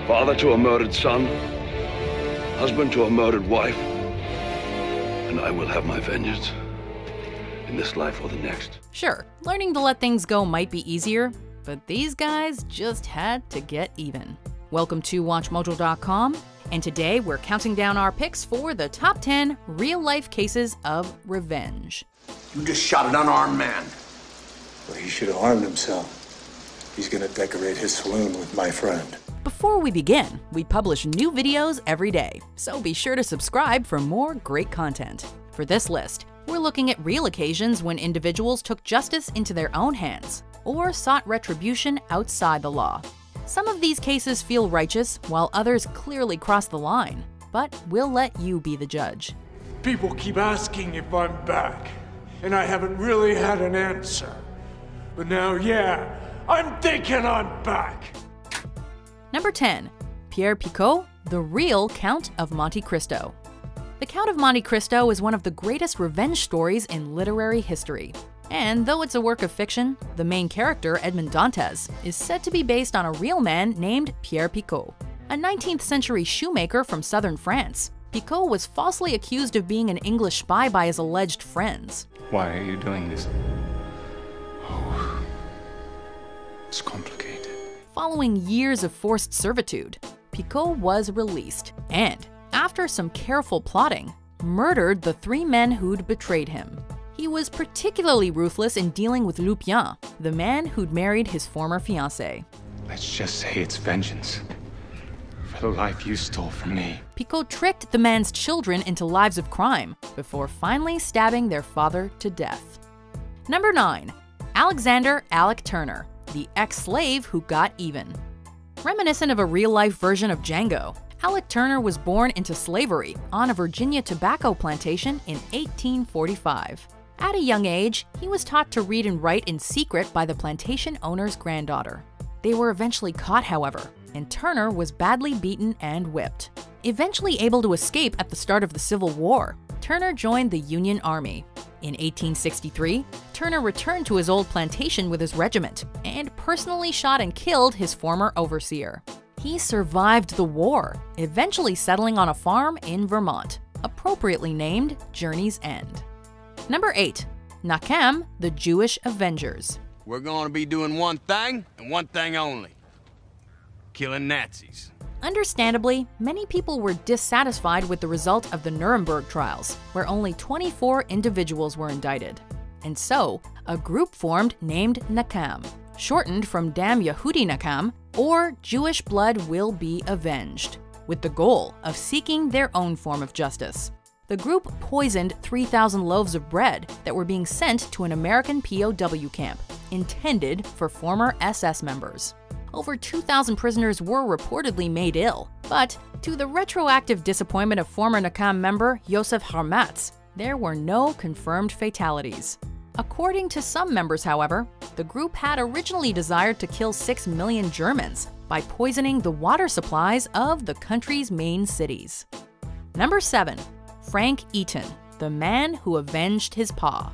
Father to a murdered son, husband to a murdered wife, and I will have my vengeance in this life or the next. Sure, learning to let things go might be easier, but these guys just had to get even. Welcome to WatchMojo.com, and today we're counting down our picks for the top 10 real-life cases of revenge. You just shot an unarmed man. Well, he should have armed himself. He's gonna decorate his saloon with my friend. Before we begin, we publish new videos every day, so be sure to subscribe for more great content. For this list, we're looking at real occasions when individuals took justice into their own hands or sought retribution outside the law. Some of these cases feel righteous, while others clearly cross the line, but we'll let you be the judge. People keep asking if I'm back, and I haven't really had an answer. But now, yeah, I'm thinking I'm back. Number 10. Pierre Picaud, the real Count of Monte Cristo. The Count of Monte Cristo is one of the greatest revenge stories in literary history. And though it's a work of fiction, the main character, Edmond Dantes, is said to be based on a real man named Pierre Picaud, a 19th century shoemaker from southern France. Picaud was falsely accused of being an English spy by his alleged friends. Why are you doing this? Oh, it's complicated. Following years of forced servitude, Picaud was released and, after some careful plotting, murdered the 3 men who'd betrayed him. He was particularly ruthless in dealing with Lupien, the man who'd married his former fiancée. Let's just say it's vengeance for the life you stole from me. Picaud tricked the man's children into lives of crime before finally stabbing their father to death. Number 9. Alexander Alec Turner, the ex-slave who got even. Reminiscent of a real-life version of Django, Alec Turner was born into slavery on a Virginia tobacco plantation in 1845. At a young age, he was taught to read and write in secret by the plantation owner's granddaughter. They were eventually caught, however, and Turner was badly beaten and whipped. Eventually able to escape at the start of the Civil War, Turner joined the Union Army. In 1863, Turner returned to his old plantation with his regiment and personally shot and killed his former overseer. He survived the war, eventually settling on a farm in Vermont, appropriately named Journey's End. Number 8. Nakam, the Jewish Avengers. We're gonna be doing one thing, and one thing only. Killing Nazis. Understandably, many people were dissatisfied with the result of the Nuremberg trials, where only 24 individuals were indicted. And so, a group formed named Nakam, shortened from Dam Yehudi Nakam, or Jewish blood will be avenged, with the goal of seeking their own form of justice. The group poisoned 3,000 loaves of bread that were being sent to an American POW camp, intended for former SS members. Over 2,000 prisoners were reportedly made ill, but to the retroactive disappointment of former Nakam member Yosef Harmatz, there were no confirmed fatalities. According to some members, however, the group had originally desired to kill 6 million Germans by poisoning the water supplies of the country's main cities. Number 7. Frank Eaton, the man who avenged his pa.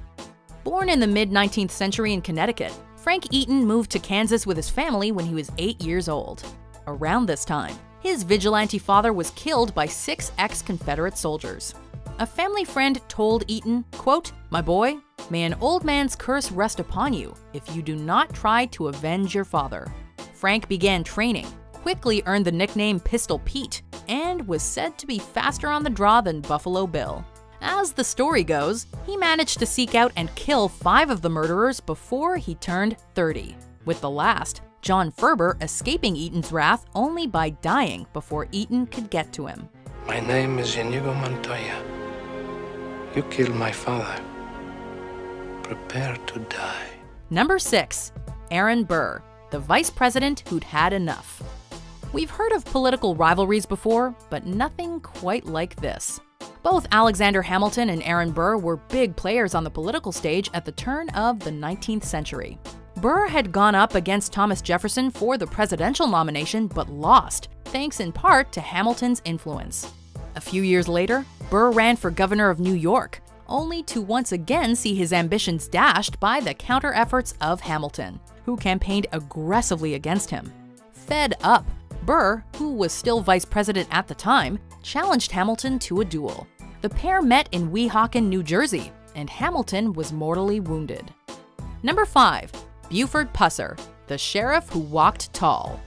Born in the mid-19th century in Connecticut, Frank Eaton moved to Kansas with his family when he was 8 years old. Around this time, his vigilante father was killed by 6 ex-Confederate soldiers. A family friend told Eaton, quote, "My boy, may an old man's curse rest upon you if you do not try to avenge your father." Frank began training, quickly earned the nickname Pistol Pete, and was said to be faster on the draw than Buffalo Bill. As the story goes, he managed to seek out and kill 5 of the murderers before he turned 30, with the last, John Ferber, escaping Eaton's wrath only by dying before Eaton could get to him. My name is Inigo Montoya. You killed my father. Prepare to die. Number 6. Aaron Burr, the vice president who'd had enough. We've heard of political rivalries before, but nothing quite like this. Both Alexander Hamilton and Aaron Burr were big players on the political stage at the turn of the 19th century. Burr had gone up against Thomas Jefferson for the presidential nomination but lost, thanks in part to Hamilton's influence. A few years later, Burr ran for governor of New York, only to once again see his ambitions dashed by the counter-efforts of Hamilton, who campaigned aggressively against him. Fed up, Burr, who was still vice president at the time, challenged Hamilton to a duel. The pair met in Weehawken, New Jersey, and Hamilton was mortally wounded. Number 5. Buford Pusser, the sheriff who walked tall.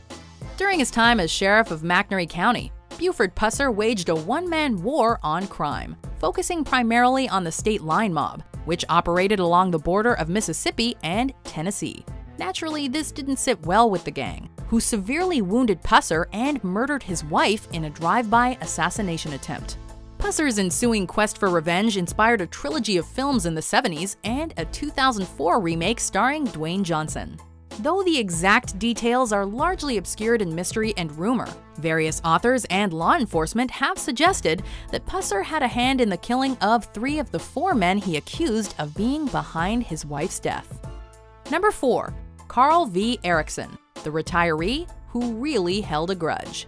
During his time as sheriff of McNairy County, Buford Pusser waged a one-man war on crime, focusing primarily on the state line mob, which operated along the border of Mississippi and Tennessee. Naturally, this didn't sit well with the gang, who severely wounded Pusser and murdered his wife in a drive-by assassination attempt. Pusser's ensuing quest for revenge inspired a trilogy of films in the 70s and a 2004 remake starring Dwayne Johnson. Though the exact details are largely obscured in mystery and rumor, various authors and law enforcement have suggested that Pusser had a hand in the killing of 3 of the 4 men he accused of being behind his wife's death. Number 4. Carl V. Ericsson, the retiree who really held a grudge.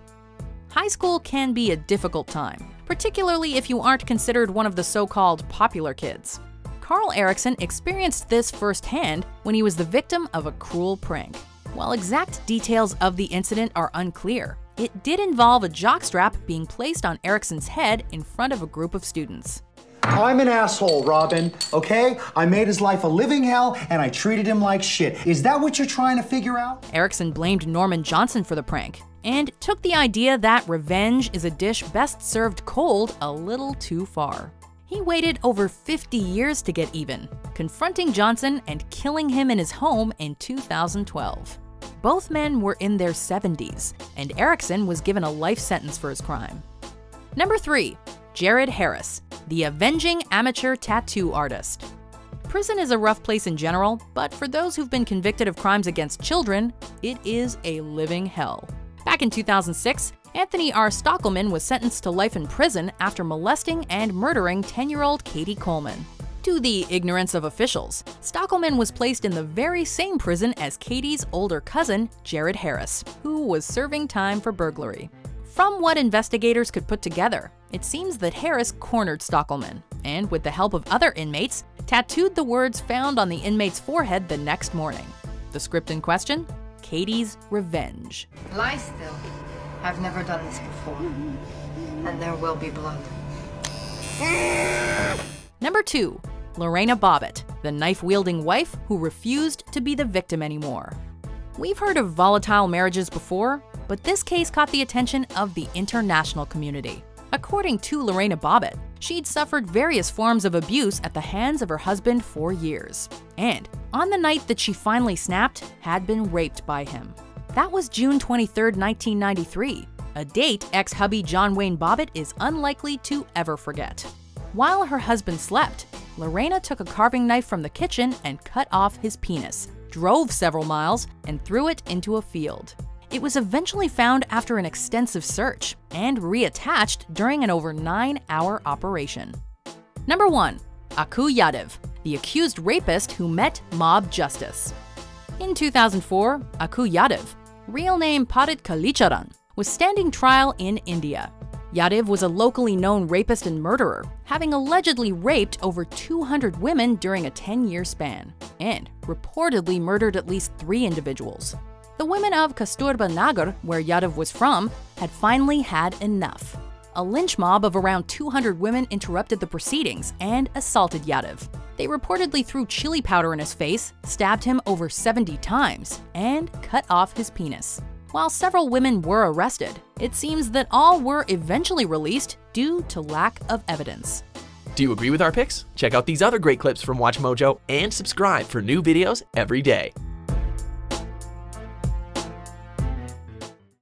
High school can be a difficult time, particularly if you aren't considered one of the so-called popular kids. Carl Ericsson experienced this firsthand when he was the victim of a cruel prank. While exact details of the incident are unclear, it did involve a jockstrap being placed on Ericsson's head in front of a group of students. I'm an asshole, Robin, okay? I made his life a living hell and I treated him like shit. Is that what you're trying to figure out? Ericsson blamed Norman Johnson for the prank and took the idea that revenge is a dish best served cold a little too far. He waited over 50 years to get even, confronting Johnson and killing him in his home in 2012. Both men were in their 70s, and Ericsson was given a life sentence for his crime. Number 3. Jared Harris, the avenging amateur tattoo artist. Prison is a rough place in general, but for those who've been convicted of crimes against children, it is a living hell. Back in 2006, Anthony R. Stockelman was sentenced to life in prison after molesting and murdering 10-year-old Katie Coleman. To the ignorance of officials, Stockelman was placed in the very same prison as Katie's older cousin, Jared Harris, who was serving time for burglary. From what investigators could put together, it seems that Harris cornered Stockelman, and with the help of other inmates, tattooed the words found on the inmate's forehead the next morning. The script in question? Katie's Revenge. Lie still. I've never done this before. And there will be blood. Number 2. Lorena Bobbitt, the knife-wielding wife who refused to be the victim anymore. We've heard of volatile marriages before, but this case caught the attention of the international community. According to Lorena Bobbitt, she'd suffered various forms of abuse at the hands of her husband for years, and on the night that she finally snapped, had been raped by him. That was June 23, 1993, a date ex-hubby John Wayne Bobbitt is unlikely to ever forget. While her husband slept, Lorena took a carving knife from the kitchen and cut off his penis, drove several miles, and threw it into a field. It was eventually found after an extensive search and reattached during an over 9-hour operation. Number 1. Aku Yadav, the accused rapist who met mob justice. In 2004, Aku Yadav, real name Parit Kalicharan, was standing trial in India. Yadav was a locally known rapist and murderer, having allegedly raped over 200 women during a 10-year span, and reportedly murdered at least 3 individuals. The women of Kasturba Nagar, where Yadav was from, had finally had enough. A lynch mob of around 200 women interrupted the proceedings and assaulted Yadav. They reportedly threw chili powder in his face, stabbed him over 70 times, and cut off his penis. While several women were arrested, it seems that all were eventually released due to lack of evidence. Do you agree with our picks? Check out these other great clips from WatchMojo and subscribe for new videos every day.